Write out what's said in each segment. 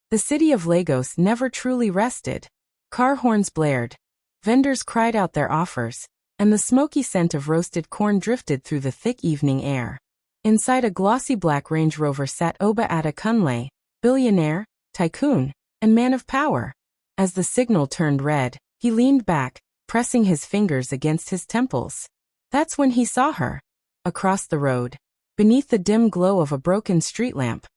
The city of Lagos never truly rested. Car horns blared. Vendors cried out their offers, and the smoky scent of roasted corn drifted through the thick evening air. Inside a glossy black Range Rover sat Oba Adekunle, billionaire, tycoon, and man of power. As the signal turned red, he leaned back, pressing his fingers against his temples. That's when he saw her. Across the road, beneath the dim glow of a broken street lamp,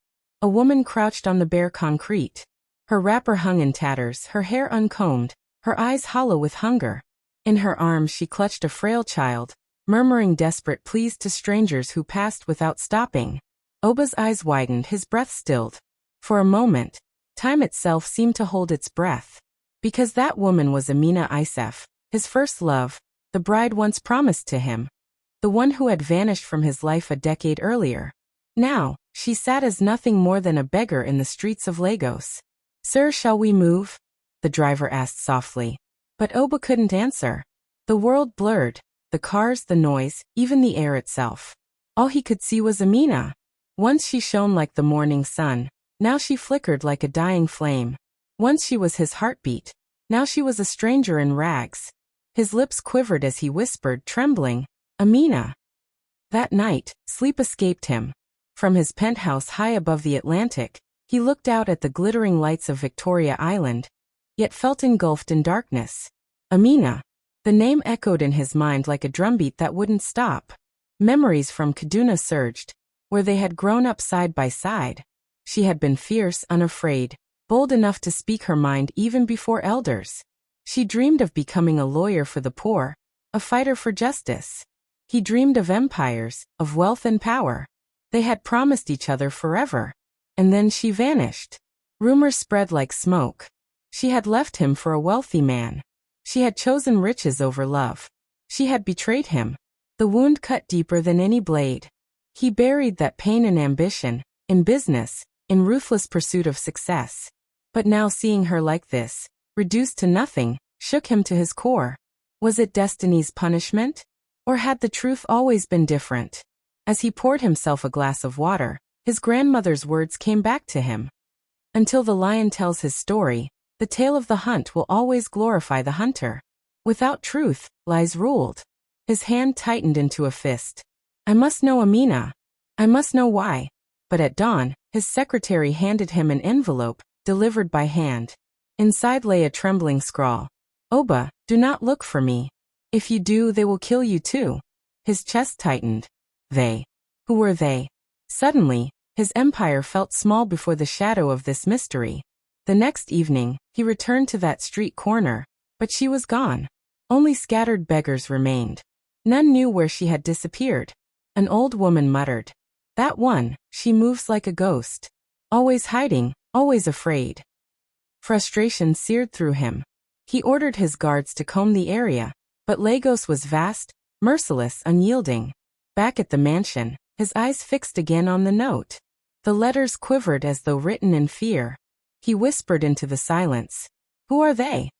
a woman crouched on the bare concrete. Her wrapper hung in tatters, her hair uncombed, her eyes hollow with hunger. In her arms she clutched a frail child, murmuring desperate pleas to strangers who passed without stopping. Oba's eyes widened, his breath stilled. For a moment, time itself seemed to hold its breath. Because that woman was Amina Isef, his first love, the bride once promised to him. The one who had vanished from his life a decade earlier. Now, she sat as nothing more than a beggar in the streets of Lagos. "Sir, shall we move?" the driver asked softly. But Oba couldn't answer. The world blurred, the cars, the noise, even the air itself. All he could see was Amina. Once she shone like the morning sun, now she flickered like a dying flame. Once she was his heartbeat, now she was a stranger in rags. His lips quivered as he whispered, trembling, "Amina." That night, sleep escaped him. From his penthouse high above the Atlantic, he looked out at the glittering lights of Victoria Island, yet felt engulfed in darkness. Amina. The name echoed in his mind like a drumbeat that wouldn't stop. Memories from Kaduna surged, where they had grown up side by side. She had been fierce, unafraid, bold enough to speak her mind even before elders. She dreamed of becoming a lawyer for the poor, a fighter for justice. He dreamed of empires, of wealth and power. They had promised each other forever. And then she vanished. Rumors spread like smoke. She had left him for a wealthy man. She had chosen riches over love. She had betrayed him. The wound cut deeper than any blade. He buried that pain in ambition, in business, in ruthless pursuit of success. But now seeing her like this, reduced to nothing, shook him to his core. Was it destiny's punishment? Or had the truth always been different? As he poured himself a glass of water, his grandmother's words came back to him. Until the lion tells his story, the tale of the hunt will always glorify the hunter. Without truth, lies ruled. His hand tightened into a fist. I must know Amina. I must know why. But at dawn, his secretary handed him an envelope, delivered by hand. Inside lay a trembling scrawl. Oba, do not look for me. If you do, they will kill you too. His chest tightened. They. Who were they? Suddenly, his empire felt small before the shadow of this mystery. The next evening, he returned to that street corner, but she was gone. Only scattered beggars remained. None knew where she had disappeared. An old woman muttered. That one, she moves like a ghost. Always hiding, always afraid. Frustration seared through him. He ordered his guards to comb the area, but Lagos was vast, merciless, unyielding. Back at the mansion, his eyes fixed again on the note. The letters quivered as though written in fear. He whispered into the silence. Who are they?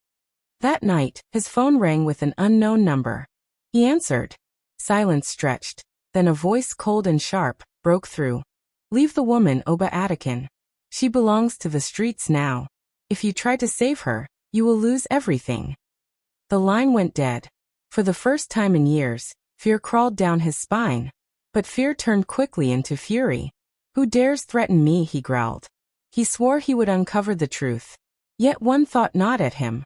That night, his phone rang with an unknown number. He answered. Silence stretched. Then a voice cold and sharp broke through. Leave the woman, Oba Adekin. She belongs to the streets now. If you try to save her, you will lose everything. The line went dead. For the first time in years, fear crawled down his spine. But fear turned quickly into fury. Who dares threaten me, he growled. He swore he would uncover the truth. Yet one thought gnawed at him.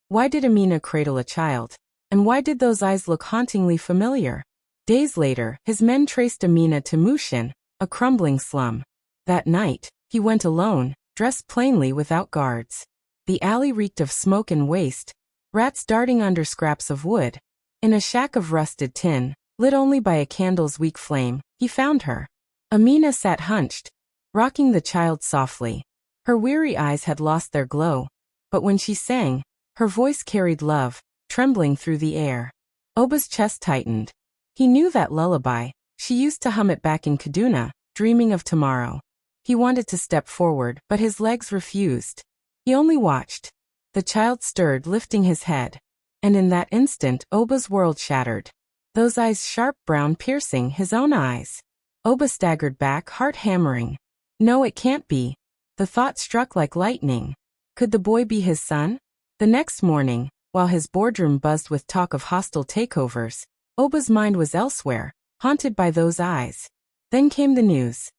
Why did Amina cradle a child? And why did those eyes look hauntingly familiar? Days later, his men traced Amina to Mushin, a crumbling slum. That night, he went alone, dressed plainly without guards. The alley reeked of smoke and waste, rats darting under scraps of wood. In a shack of rusted tin, lit only by a candle's weak flame, he found her. Amina sat hunched, rocking the child softly. Her weary eyes had lost their glow, but when she sang, her voice carried love, trembling through the air. Oba's chest tightened. He knew that lullaby. She used to hum it back in Kaduna, dreaming of tomorrow. He wanted to step forward, but his legs refused. He only watched. The child stirred, lifting his head. And in that instant, Oba's world shattered. Those eyes sharp, brown, piercing, his own eyes. Oba staggered back, heart hammering. No, it can't be. The thought struck like lightning. Could the boy be his son? The next morning, while his boardroom buzzed with talk of hostile takeovers, Oba's mind was elsewhere, haunted by those eyes. Then came the news.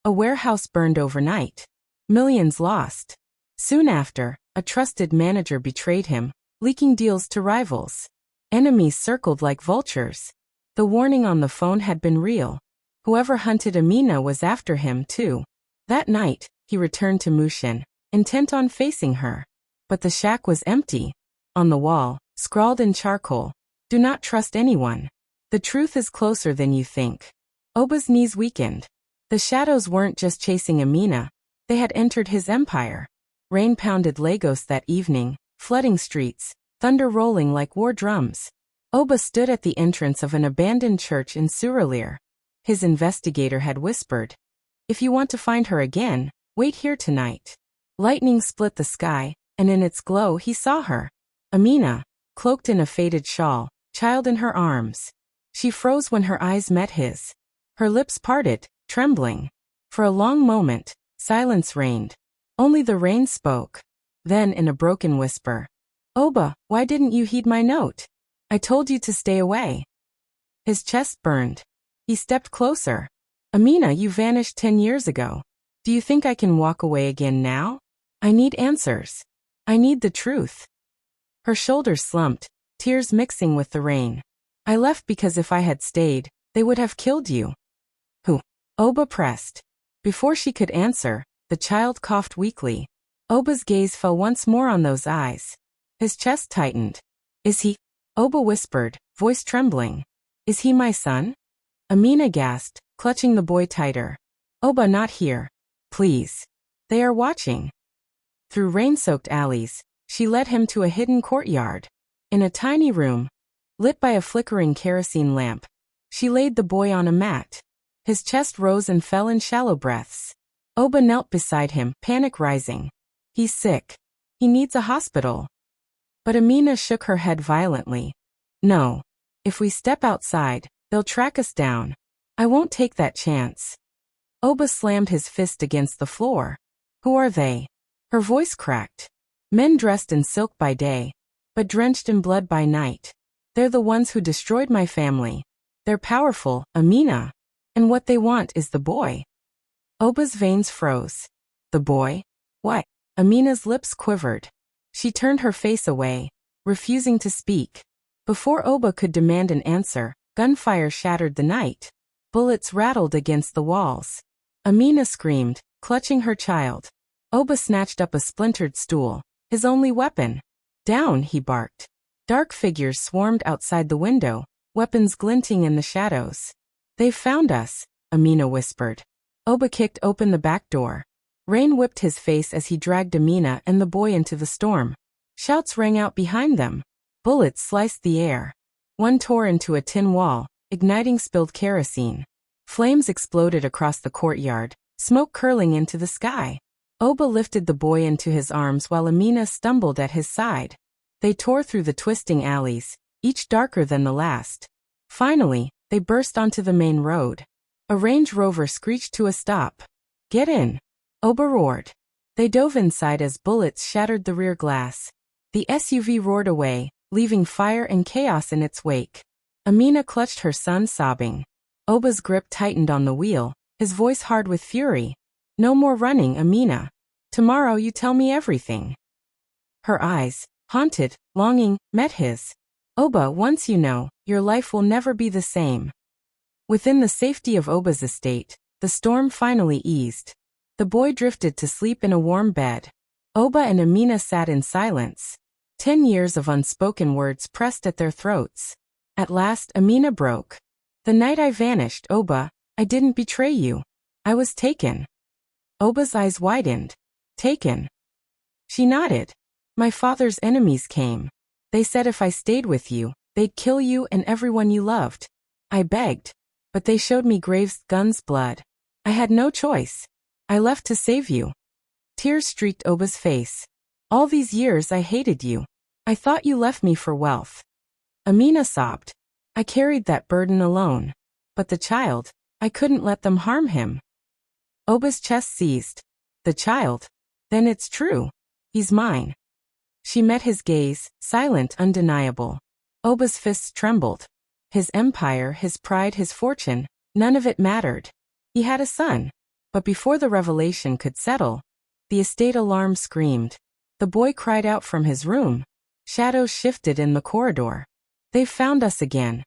A warehouse burned overnight. Millions lost. Soon after, a trusted manager betrayed him, leaking deals to rivals. Enemies circled like vultures. The warning on the phone had been real. Whoever hunted Amina was after him too. That night, he returned to Mushin, intent on facing her. But the shack was empty. On the wall, scrawled in charcoal, "Do not trust anyone. The truth is closer than you think." Oba's knees weakened. The shadows weren't just chasing Amina. They had entered his empire. Rain pounded Lagos that evening, flooding streets, thunder rolling like war drums. Oba stood at the entrance of an abandoned church in Suralere. His investigator had whispered, "If you want to find her again, wait here tonight." Lightning split the sky, and in its glow he saw her. Amina, cloaked in a faded shawl, child in her arms. She froze when her eyes met his. Her lips parted, trembling. For a long moment, silence reigned. Only the rain spoke. Then in a broken whisper, "Oba, why didn't you heed my note? I told you to stay away." His chest burned. He stepped closer. "Amina, you vanished 10 years ago. Do you think I can walk away again now? I need answers. I need the truth." Her shoulders slumped, tears mixing with the rain. "I left because if I had stayed, they would have killed you." "Who?" Oba pressed. Before she could answer, the child coughed weakly. Oba's gaze fell once more on those eyes. His chest tightened. "Is he?" Oba whispered, voice trembling. "Is he my son?" Amina gasped, clutching the boy tighter. "Oba, not here. Please. They are watching." Through rain-soaked alleys, she led him to a hidden courtyard. In a tiny room, lit by a flickering kerosene lamp, she laid the boy on a mat. His chest rose and fell in shallow breaths. Oba knelt beside him, panic rising. "He's sick. He needs a hospital." But Amina shook her head violently. "No. If we step outside, they'll track us down. I won't take that chance." Oba slammed his fist against the floor. "Who are they?" Her voice cracked. "Men dressed in silk by day, but drenched in blood by night. They're the ones who destroyed my family. They're powerful, Amina. And what they want is the boy." Oba's veins froze. "The boy? What?" Amina's lips quivered. She turned her face away, refusing to speak. Before Oba could demand an answer, gunfire shattered the night. Bullets rattled against the walls. Amina screamed, clutching her child. Oba snatched up a splintered stool, his only weapon. "Down," he barked. Dark figures swarmed outside the window, weapons glinting in the shadows. "They've found us," Amina whispered. Oba kicked open the back door. Rain whipped his face as he dragged Amina and the boy into the storm. Shouts rang out behind them. Bullets sliced the air. One tore into a tin wall, igniting spilled kerosene. Flames exploded across the courtyard, smoke curling into the sky. Oba lifted the boy into his arms while Amina stumbled at his side. They tore through the twisting alleys, each darker than the last. Finally, they burst onto the main road. A Range Rover screeched to a stop. "Get in!" Oba roared. They dove inside as bullets shattered the rear glass. The SUV roared away, leaving fire and chaos in its wake. Amina clutched her son, sobbing. Oba's grip tightened on the wheel, his voice hard with fury. "No more running, Amina. Tomorrow you tell me everything." Her eyes, haunted, longing, met his. "Oba, once you know, your life will never be the same." Within the safety of Oba's estate, the storm finally eased. The boy drifted to sleep in a warm bed. Oba and Amina sat in silence. 10 years of unspoken words pressed at their throats. At last, Amina broke. "The night I vanished, Oba, I didn't betray you. I was taken." Oba's eyes widened. "Taken?" She nodded. "My father's enemies came. They said if I stayed with you, they'd kill you and everyone you loved. I begged. But they showed me graves, guns, blood. I had no choice. I left to save you." Tears streaked Oba's face. "All these years I hated you. I thought you left me for wealth." Amina sobbed. "I carried that burden alone. But the child, I couldn't let them harm him." Oba's chest seized. The child? Then it's true. He's mine. She met his gaze, silent, undeniable. Oba's fists trembled. His empire, his pride, his fortune, none of it mattered. He had a son. But before the revelation could settle, the estate alarm screamed. The boy cried out from his room. Shadows shifted in the corridor. They've found us again,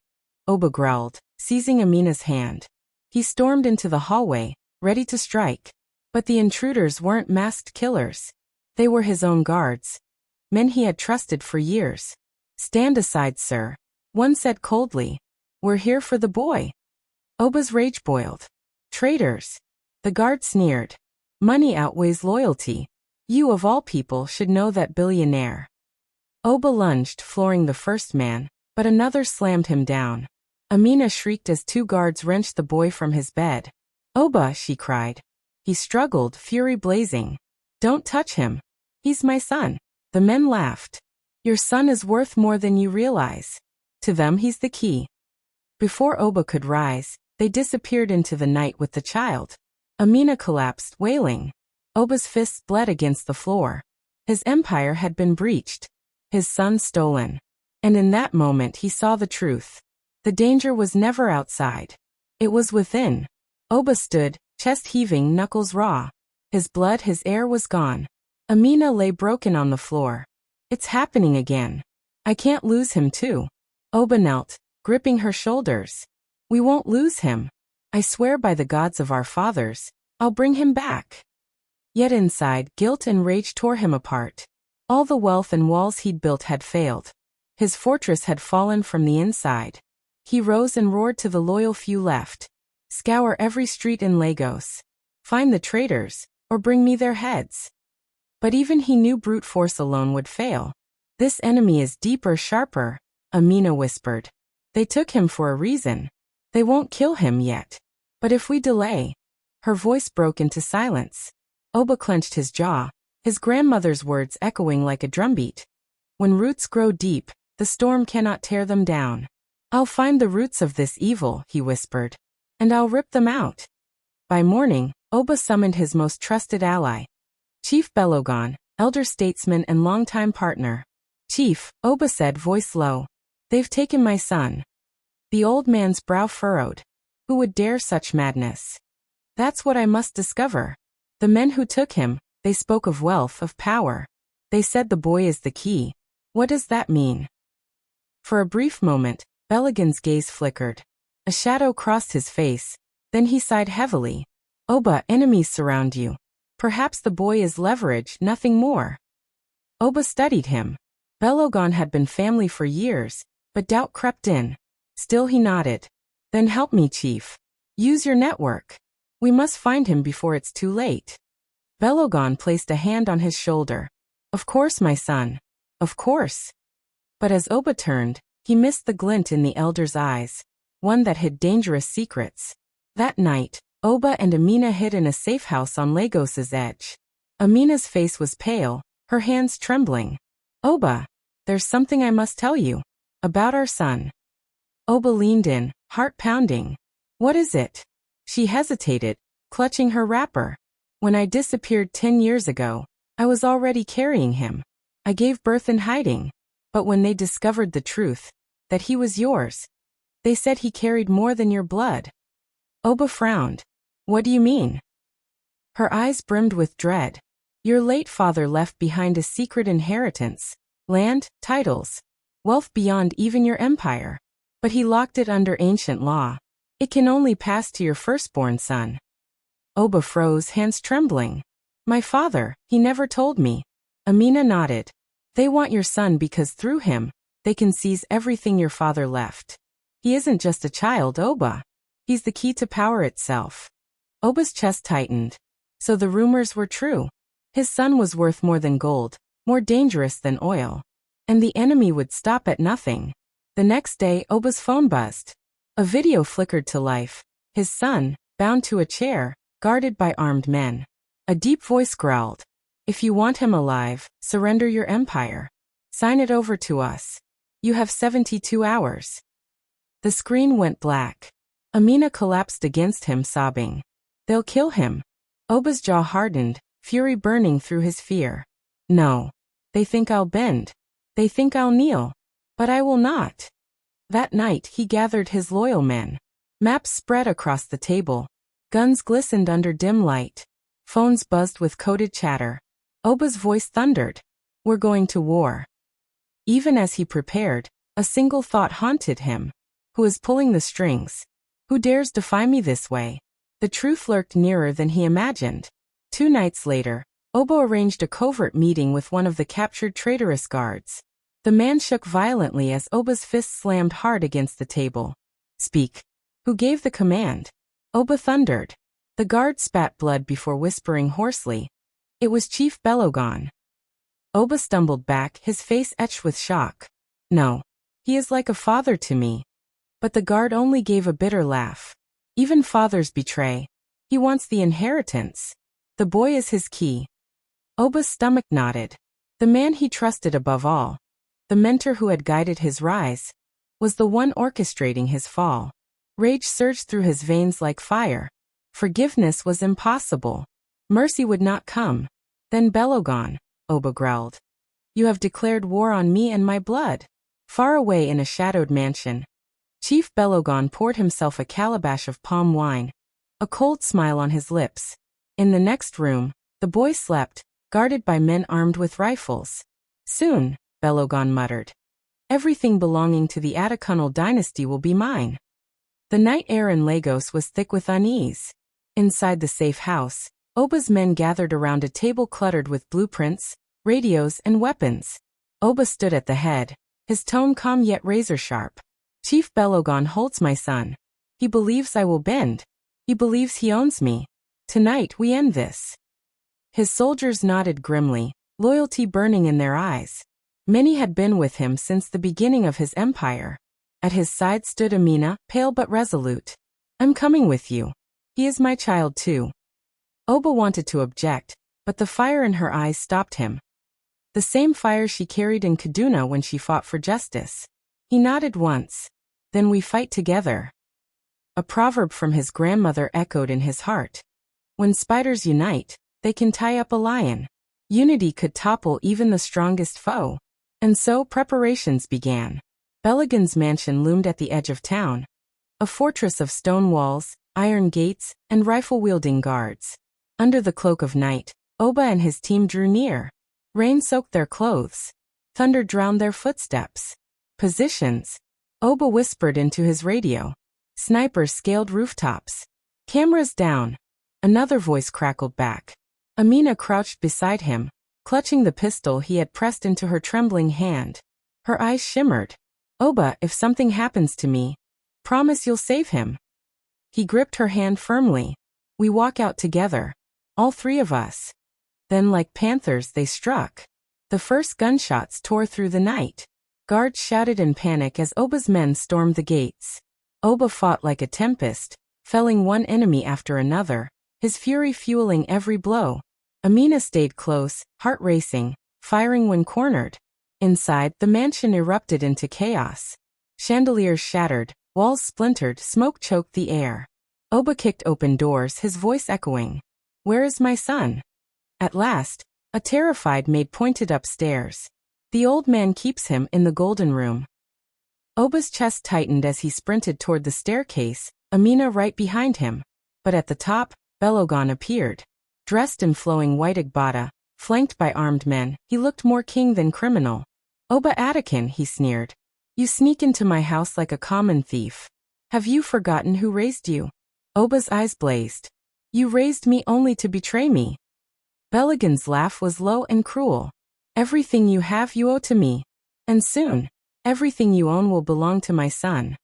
Oba growled, seizing Amina's hand. He stormed into the hallway, ready to strike. But the intruders weren't masked killers. They were his own guards. Men he had trusted for years. Stand aside, sir, one said coldly. We're here for the boy. Oba's rage boiled. Traitors. The guard sneered. Money outweighs loyalty. You of all people should know that, billionaire. Oba lunged, flooring the first man, but another slammed him down. Amina shrieked as two guards wrenched the boy from his bed. Oba, she cried. He struggled, fury blazing. Don't touch him. He's my son. The men laughed. Your son is worth more than you realize. To them he's the key. Before Oba could rise, they disappeared into the night with the child. Amina collapsed, wailing. Oba's fists bled against the floor. His empire had been breached. His son stolen. And in that moment he saw the truth. The danger was never outside. It was within. Oba stood, chest heaving, knuckles raw. His blood, his air was gone. Amina lay broken on the floor. It's happening again. I can't lose him too. Oba knelt, gripping her shoulders. We won't lose him. I swear by the gods of our fathers, I'll bring him back. Yet inside, guilt and rage tore him apart. All the wealth and walls he'd built had failed. His fortress had fallen from the inside. He rose and roared to the loyal few left. Scour every street in Lagos. Find the traitors, or bring me their heads. But even he knew brute force alone would fail. This enemy is deeper, sharper, Amina whispered. They took him for a reason. They won't kill him yet. But if we delay... Her voice broke into silence. Oba clenched his jaw, his grandmother's words echoing like a drumbeat. When roots grow deep, the storm cannot tear them down. I'll find the roots of this evil, he whispered. And I'll rip them out. By morning, Oba summoned his most trusted ally. Chief Belogon, elder statesman and longtime partner. Chief, Oba said, voice low. They've taken my son. The old man's brow furrowed. Who would dare such madness? That's what I must discover. The men who took him, they spoke of wealth, of power. They said the boy is the key. What does that mean? For a brief moment, Belogon's gaze flickered. A shadow crossed his face. Then he sighed heavily. Oba, enemies surround you. Perhaps the boy is leverage, nothing more. Oba studied him. Belogon had been family for years, but doubt crept in. Still he nodded. Then help me, Chief. Use your network. We must find him before it's too late. Belogon placed a hand on his shoulder. Of course, my son. Of course. But as Oba turned, he missed the glint in the elder's eyes, one that hid dangerous secrets. That night, Oba and Amina hid in a safe house on Lagos's edge. Amina's face was pale, her hands trembling. Oba, there's something I must tell you. About our son. Oba leaned in, heart pounding. What is it? She hesitated, clutching her wrapper. When I disappeared 10 years ago, I was already carrying him. I gave birth in hiding. But when they discovered the truth, that he was yours, they said he carried more than your blood. Oba frowned. What do you mean? Her eyes brimmed with dread. Your late father left behind a secret inheritance, land, titles, wealth beyond even your empire. But he locked it under ancient law. It can only pass to your firstborn son. Oba froze, hands trembling. My father, he never told me. Amina nodded. They want your son because through him, they can seize everything your father left. He isn't just a child, Oba. He's the key to power itself. Oba's chest tightened. So the rumors were true. His son was worth more than gold, more dangerous than oil. And the enemy would stop at nothing. The next day, Oba's phone buzzed. A video flickered to life. His son, bound to a chair, guarded by armed men. A deep voice growled. If you want him alive, surrender your empire. Sign it over to us. You have 72 hours. The screen went black. Amina collapsed against him, sobbing. They'll kill him. Oba's jaw hardened, fury burning through his fear. No. They think I'll bend. They think I'll kneel. But I will not. That night he gathered his loyal men. Maps spread across the table. Guns glistened under dim light. Phones buzzed with coded chatter. Oba's voice thundered. We're going to war. Even as he prepared, a single thought haunted him. Who is pulling the strings? Who dares defy me this way? The truth lurked nearer than he imagined. 2 nights later, Oba arranged a covert meeting with one of the captured traitorous guards. The man shook violently as Oba's fist slammed hard against the table. Speak. Who gave the command? Oba thundered. The guard spat blood before whispering hoarsely. It was Chief Belogon. Oba stumbled back, his face etched with shock. No. He is like a father to me. But the guard only gave a bitter laugh. Even fathers betray. He wants the inheritance. The boy is his key. Oba's stomach knotted. The man he trusted above all, the mentor who had guided his rise, was the one orchestrating his fall. Rage surged through his veins like fire. Forgiveness was impossible. Mercy would not come. Then Belogon, Oba growled. You have declared war on me and my blood. Far away in a shadowed mansion, Chief Belogon poured himself a calabash of palm wine, a cold smile on his lips. In the next room, the boy slept, guarded by men armed with rifles. Soon, Belogon muttered, everything belonging to the Atakunal dynasty will be mine. The night air in Lagos was thick with unease. Inside the safe house, Oba's men gathered around a table cluttered with blueprints, radios, and weapons. Oba stood at the head, his tone calm yet razor-sharp. Chief Belogon holds my son. He believes I will bend. He believes he owns me. Tonight we end this. His soldiers nodded grimly, loyalty burning in their eyes. Many had been with him since the beginning of his empire. At his side stood Amina, pale but resolute. I'm coming with you. He is my child too. Oba wanted to object, but the fire in her eyes stopped him. The same fire she carried in Kaduna when she fought for justice. He nodded once. Then we fight together. A proverb from his grandmother echoed in his heart. When spiders unite, they can tie up a lion. Unity could topple even the strongest foe. And so preparations began. Belogon's mansion loomed at the edge of town. A fortress of stone walls, iron gates, and rifle-wielding guards. Under the cloak of night, Oba and his team drew near. Rain soaked their clothes. Thunder drowned their footsteps. Positions. Oba whispered into his radio. Snipers scaled rooftops. Cameras down. Another voice crackled back. Amina crouched beside him, clutching the pistol he had pressed into her trembling hand. Her eyes shimmered. Oba, if something happens to me, promise you'll save him. He gripped her hand firmly. We walk out together. All 3 of us. Then like panthers they struck. The first gunshots tore through the night. Guards shouted in panic as Oba's men stormed the gates. Oba fought like a tempest, felling one enemy after another, his fury fueling every blow. Amina stayed close, heart racing, firing when cornered. Inside, the mansion erupted into chaos. Chandeliers shattered, walls splintered, smoke choked the air. Oba kicked open doors, his voice echoing. Where is my son? At last, a terrified maid pointed upstairs. The old man keeps him in the golden room. Oba's chest tightened as he sprinted toward the staircase, Amina right behind him. But at the top, Belogon appeared. Dressed in flowing white agbada, flanked by armed men, he looked more king than criminal. Oba Atakan, he sneered. You sneak into my house like a common thief. Have you forgotten who raised you? Oba's eyes blazed. You raised me only to betray me. Belogon's laugh was low and cruel. Everything you have you owe to me. And soon, everything you own will belong to my son.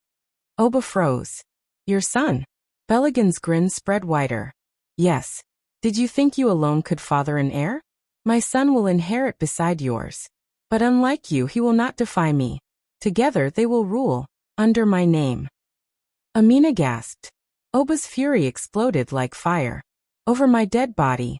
Oba froze. Your son? Belogon's grin spread wider. Yes. Did you think you alone could father an heir? My son will inherit beside yours. But unlike you, he will not defy me. Together they will rule, under my name. Amina gasped. Oba's fury exploded like fire. Over my dead body,